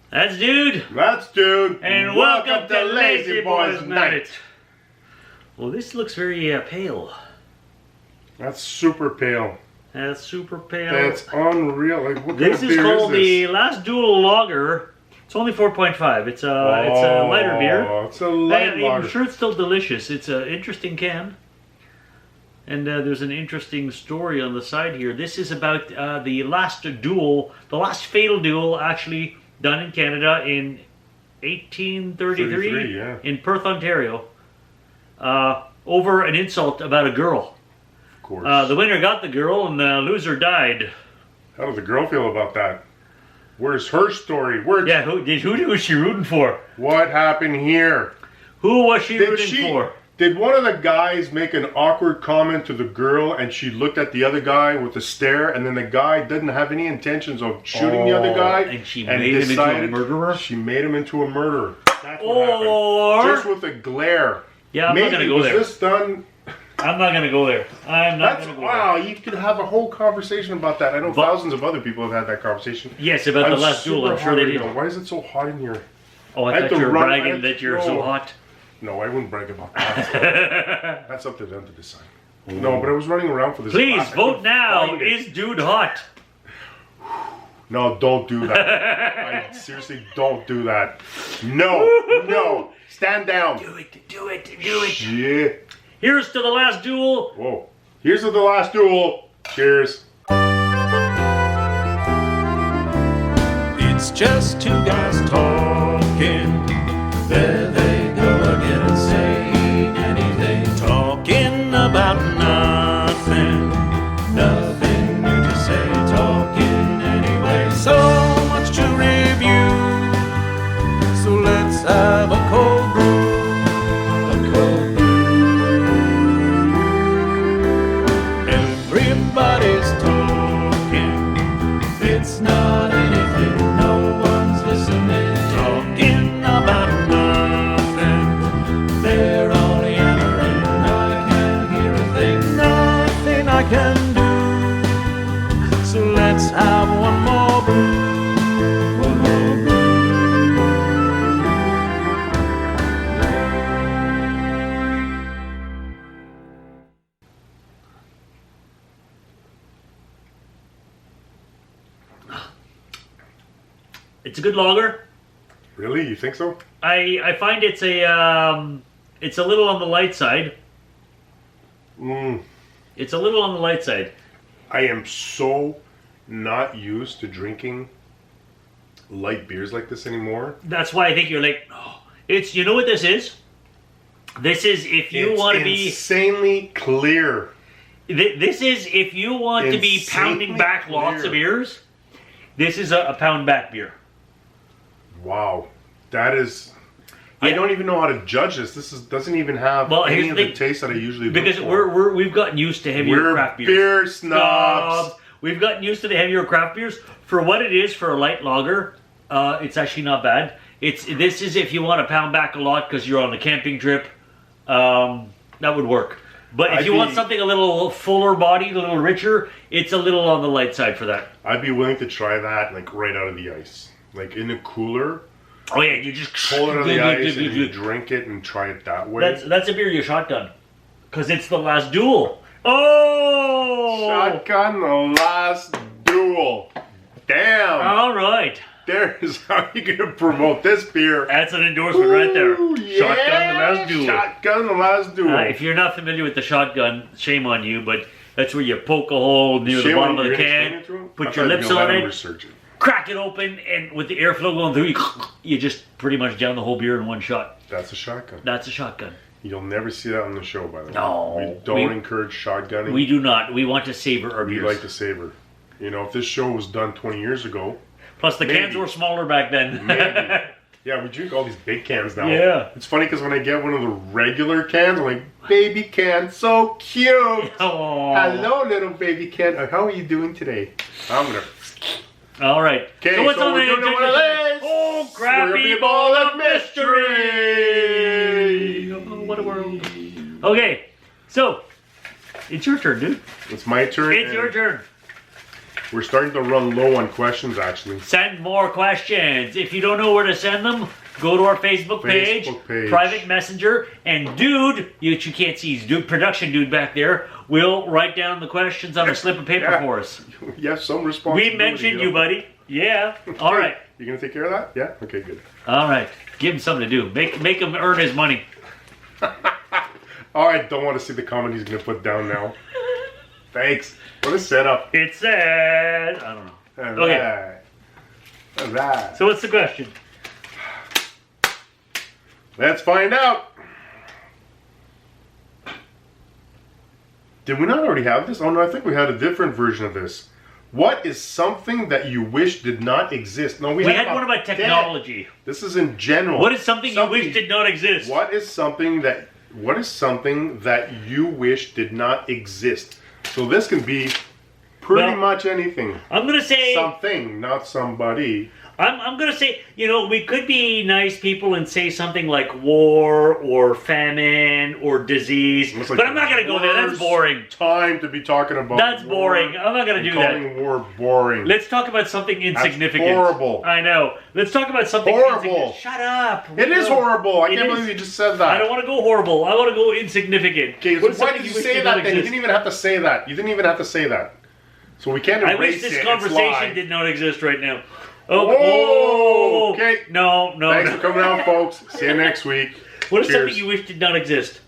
That's Dude. That's Dude. And welcome to Lazyboys Night. Well, this looks very pale. That's super pale. That's super pale. That's unreal. Like, what This kind is of beer called is this? the Last Duel Lager. It's only 4.5. It's a lighter beer. It's a light lager. I'm sure it's still delicious. It's an interesting can. And there's an interesting story on the side here. This is about the last duel, the last fatal duel actually done in Canada in 1833 yeah. in Perth, Ontario, over an insult about a girl. Of course. The winner got the girl and the loser died. How does the girl feel about that? Where's her story? Yeah, who was she rooting for? What happened here? Who was she rooting for? Did one of the guys make an awkward comment to the girl and she looked at the other guy with a stare, and then the guy didn't have any intentions of shooting the other guy, and she made him into a murderer? She made him into a murderer. That's what Or happened. Just with a glare. Yeah, I'm not going to go there. Was this done? I'm not going to go there. I'm not going to go wow, there. you could have a whole conversation about that. I know thousands of other people have had that conversation. Yes, about the last duel. I'm sure they did. Why is it so hot in here? Oh, I thought you were bragging that you're so hot. No, I wouldn't brag about that. That's up to them to decide. No, but I was running around for this. Please vote now. Is Dude hot? No, don't do that. Seriously, don't do that. No, no. Stand down. Do it, do it, do it. Shit. Here's to the last duel. Whoa. Here's to the last duel. Cheers. It's just two guys talking. There they go again, saying anything. Talking about nothing. Nothing new to say. Talking anyway. So much to review. So let's have a cold brew. A cold brew. Everybody's talking. It's not anything. No one's listening. Talking about can do. So let's have one more brew. One more brew. It's a good lager. Really? You think so? I find it's a little on the light side. It's a little on the light side. I am so not used to drinking light beers like this anymore. That's why I think you're like, oh, it's, you know what this is? This is if you want to be insanely clear. This is if you want to be pounding back lots of beers. This is a pound back beer. Wow, that is. Yeah. I don't even know how to judge this. This doesn't even have any of the taste that I usually do. Because we've gotten used to heavier craft beers. We're beer snobs. We've gotten used to the heavier craft beers. For what it is for a light lager, it's actually not bad. This is if you want to pound back a lot because you're on a camping trip, that would work. But if you want something a little fuller bodied, a little richer, it's a little on the light side for that. I'd be willing to try that like right out of the ice. Like in a cooler. Oh yeah, you just pull it out of the ice and you drink it and try it that way. That's a beer you shotgun, because it's the last duel. Oh! Shotgun the last duel. Damn. All right. There's how you gonna promote this beer. That's an endorsement right there. Yeah. Shotgun the last duel. Shotgun the last duel. If you're not familiar with the shotgun, shame on you, but that's where you poke a hole near the bottom of the can, put your lips on it. Crack it open, and with the airflow going through, you just pretty much down the whole beer in one shot. That's a shotgun. That's a shotgun. You'll never see that on the show, by the way. No. We don't encourage shotgunning. We do not. We want to savor our beers. We like to savor. You know, if this show was done 20 years ago... Plus, the cans were smaller back then. Maybe. Yeah, we drink all these big cans now. Yeah. It's funny because when I get one of the regular cans, I'm like, baby can, so cute. Oh. Hello, little baby can. How are you doing today? I'm going to... All right. Okay, so what's on we're the doing one of these. Oh, crappy ball of mystery. Oh, what a world. Okay, so it's your turn, dude. It's my turn. It's your turn. We're starting to run low on questions, actually. Send more questions. If you don't know where to send them, go to our Facebook page, private messenger, and dude, you can't see, he's production dude back there, will write down the questions on a slip of paper for us. You have some responsibility. We mentioned you, buddy. Yeah. All right. You gonna take care of that? Yeah. Okay. Good. All right. Give him something to do. Make him earn his money. Oh, I don't want to see the comment he's gonna put down now. Thanks. What a setup. It's sad. I don't know. Okay. All right. So what's the question? Let's find out. Did we not already have this? Oh no, I think we had a different version of this. What is something that you wish did not exist? No, we had one about technology. This is in general. What is something you wish did not exist? What is something that you wish did not exist? So this can be pretty much anything. I'm gonna say something, not somebody. I'm going to say, we could be nice people and say something like war or famine or disease, like but I'm not going to go there. That's boring. Time to be talking about That's war. boring. I'm not going to do that. Calling war boring. Let's talk about something insignificant. That's horrible. I know. Let's talk about something horrible. Shut up. It is horrible. I can't believe you just said that. I don't want to go horrible. I want to go insignificant. Okay, so why did you say that then? You didn't even have to say that. You didn't even have to say that. So we can't erase it. I wish this conversation did not exist right now. Oh, okay. No. Thanks for coming out, folks. See you next week. What is something you wish did not exist?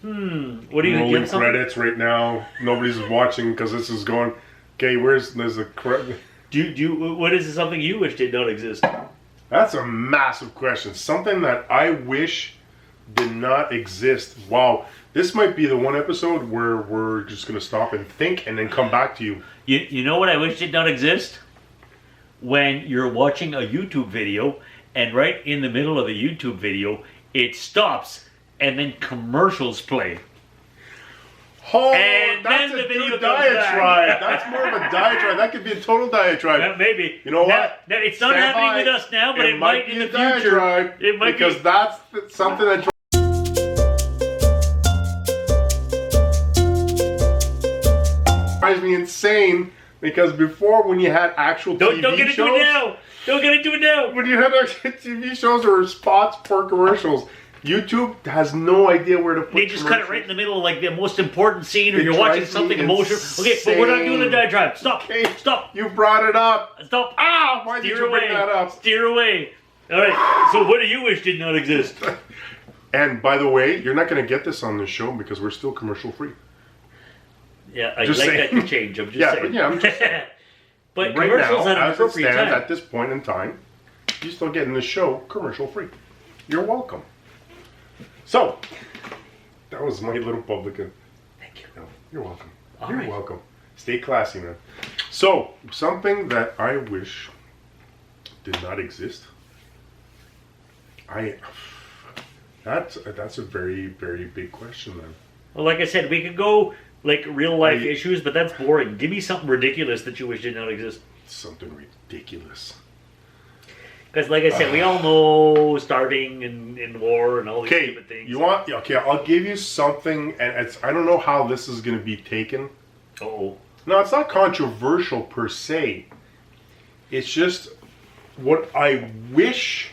What do you rolling credits right now? Nobody's watching because this is going. Okay, there's a credit. What is something you wish did not exist? That's a massive question. Something that I wish did not exist. Wow, this might be the one episode where we're just gonna stop and think and then come back to you. You know what I wish did not exist? When you're watching a YouTube video and right in the middle of the YouTube video, it stops and then commercials play. Oh, and that's a good diatribe. That's more of a diatribe. That could be a total diatribe. Yeah, maybe. You know what? Now, it's not happening with us now, but it might in the future. Diatribe it might because that's something that drives me insane. Because before, when you had actual TV shows... Don't get into it now! Don't get into it now! When you had actual TV shows or spots for commercials, YouTube has no idea where to put They just cut it right in the middle of like the most important scene or you're watching something emotional. Okay, but we're not doing the diatribe. Stop! Okay, stop! You brought it up! Stop! Ah! Why did you bring that up? Steer away! Alright, so what do you wish did not exist? And by the way, you're not going to get this on this show because we're still commercial free. Yeah, I'd like that to change. I'm just saying. I'm just saying. But right commercials now, at an as it appropriate stands time. at this point in time, you're still getting the show commercial free. You're welcome. So, that was my little public. Thank you. No, you're welcome. You're welcome. Stay classy, man. So, something that I wish did not exist. That's a very, very big question, man. Well, like I said, we could go like real life issues, but that's boring. Give me something ridiculous that you wish did not exist. Something ridiculous. Because, like I said, we all know starting in war and all these stupid things. Okay, I'll give you something, and I don't know how this is going to be taken. Uh-oh. No, it's not controversial per se. It's just what I wish,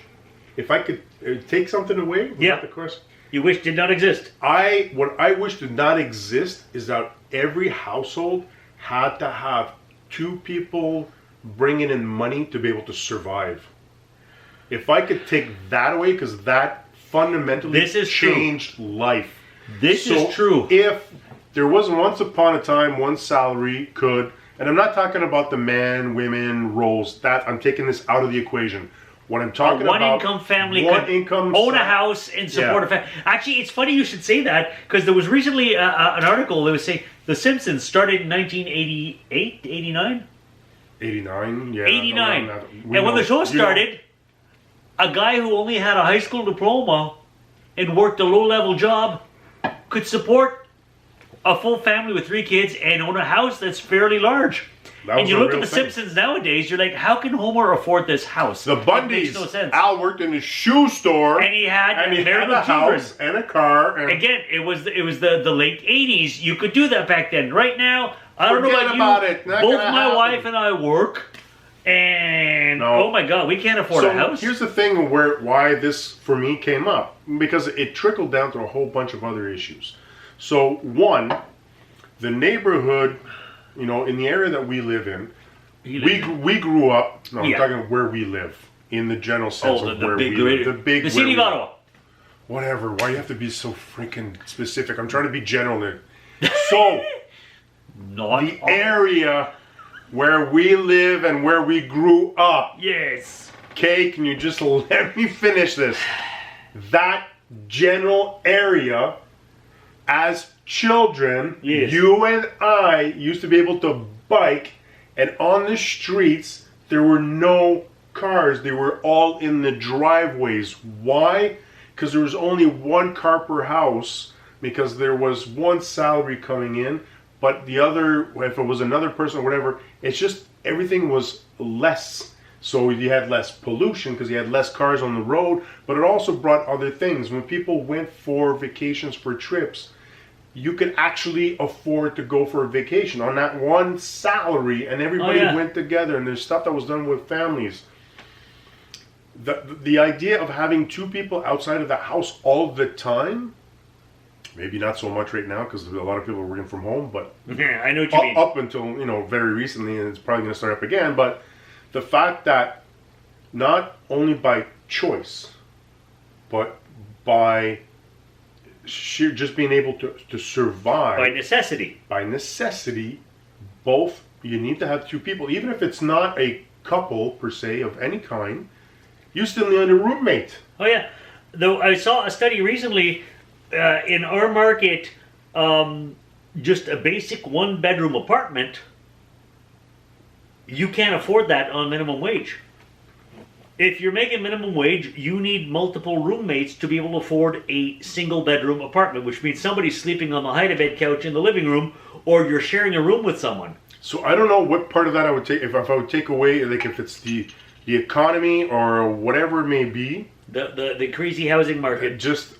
if I could take something away. Yeah. The question. You wish did not exist. What I wish did not exist is that every household had to have two people bringing in money to be able to survive. If I could take that away, because that fundamentally changed life. This is true. If there was once upon a time one salary could, and I'm not talking about the man, women roles, that I'm taking this out of the equation. What I'm talking about, one income family could own a house and support a family. Actually, it's funny you should say that, because there was recently an article that was saying The Simpsons started in 1988, 89? 89, yeah. 89. And when the show started, a guy who only had a high school diploma and worked a low-level job could support a full family with 3 kids and own a house that's fairly large. And you look at The Simpsons nowadays, you're like, how can Homer afford this house? The Bundys. It makes no sense. Al worked in a shoe store. And he had a house and a car. And again, it was the late 80s. You could do that back then. Right now, I don't know Forget about about you. it. Not Both gonna my happen. wife and I work, and No. oh my God, we can't afford a house. Here's the thing why this for me came up, because it trickled down to a whole bunch of other issues. So one, the neighborhood, in the area that we live in, we grew up. No, I'm Yeah. talking where we live in the general sense Oh, of the where big, we live. the city of where we- Ottawa. Whatever. Why do you have to be so freaking specific? I'm trying to be general there. So Not the area where we live and where we grew up. Yes. Okay, can you just let me finish this? That general area, as children, Yes. you and I used to be able to bike, and on the streets, there were no cars. They were all in the driveways. Why? Because there was only one car per house, because there was one salary coming in, but the other, if it was another person or whatever, it's just everything was less. So you had less pollution because you had less cars on the road, but it also brought other things. When people went for vacations, for trips, you could actually afford to go for a vacation on that one salary, and everybody went together, and there's stuff that was done with families. The idea of having two people outside of the house all the time, maybe not so much right now because a lot of people are working from home, but I know what you mean. up until very recently, and it's probably going to start up again. But the fact that not only by choice, but by sheer just being able to survive By necessity. by necessity, both you need to have two people, even if it's not a couple per se of any kind. You still need a roommate. Oh yeah. Though I saw a study recently in our market, just a basic one-bedroom apartment, you can't afford that on minimum wage. If you're making minimum wage, you need multiple roommates to be able to afford a single-bedroom apartment, which means somebody's sleeping on the hide-a-bed couch in the living room, or you're sharing a room with someone. So I don't know what part of that I would take if I would take away, like if it's the economy or whatever it may be. The crazy housing market. Just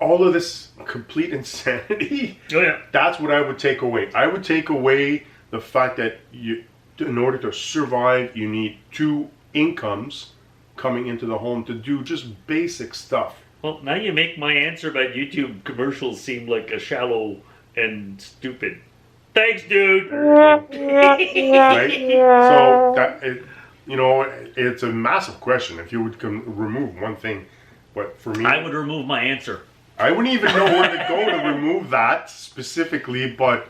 all of this complete insanity. Oh yeah. That's what I would take away. I would take away the fact that in order to survive, you need two incomes coming into the home to do just basic stuff. Well, now you make my answer about YouTube commercials seem like a shallow and stupid. Thanks, dude. Right? So that it's a massive question. If you would remove one thing, but for me, I would remove my answer. I wouldn't even know where to go to remove that specifically. But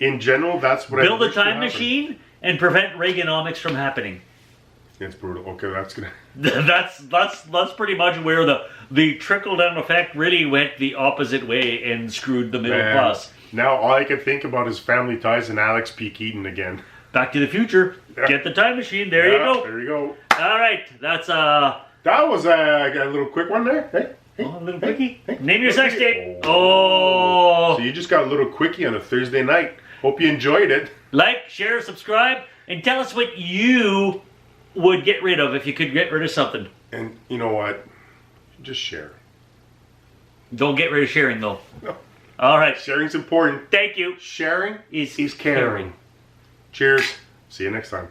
in general, that's what Build I a time machine and prevent Reaganomics from happening. It's brutal. Okay, that's gonna. That's pretty much where the trickle down effect really went the opposite way and screwed the middle class. Now all I can think about is Family Ties and Alex P. Keaton again. Back to the Future. Yeah. Get the time machine. There you go. There you go. All right, that's That was a little quick one there. Hey, a little quickie. Name your little sex quickie. tape. Oh. So you just got a little quickie on a Thursday night. Hope you enjoyed it. Like, share, subscribe, and tell us what you would get rid of if you could get rid of something. And you know what? Just share. Don't get rid of sharing, though. No. All right. Sharing's important. Thank you. Sharing Is is caring. Cheers. See you next time.